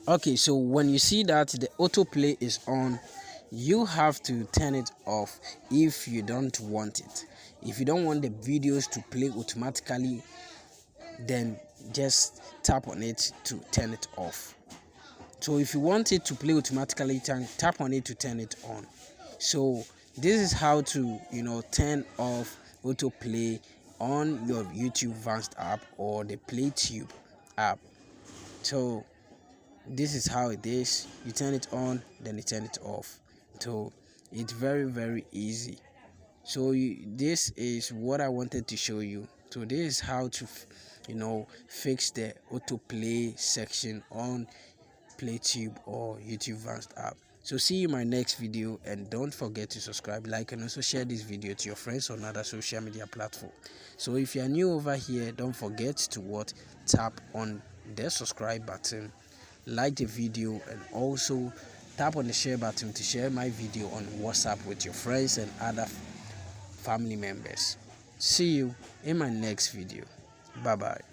Okay, so when you see that the autoplay is on, you have to turn it off if you don't want it. If you don't want the videos to play automatically, then just tap on it to turn it off. So if you want it to play automatically, tap on it to turn it on. So this is how to turn off autoplay on your YouTube Vanced app or the PlayTube app. So this is how it is. You turn it on, then you turn it off. So it's very easy. So this is what I wanted to show you. So this is how to fix the autoplay section on PlayTube or YouTube Vanced app. So see you in my next video, and don't forget to subscribe, like, and also share this video to your friends on other social media platforms. So if you are new over here, don't forget to tap on the subscribe button, like the video, and also tap on the share button to share my video on WhatsApp with your friends and other family members. See you in my next video. Bye bye.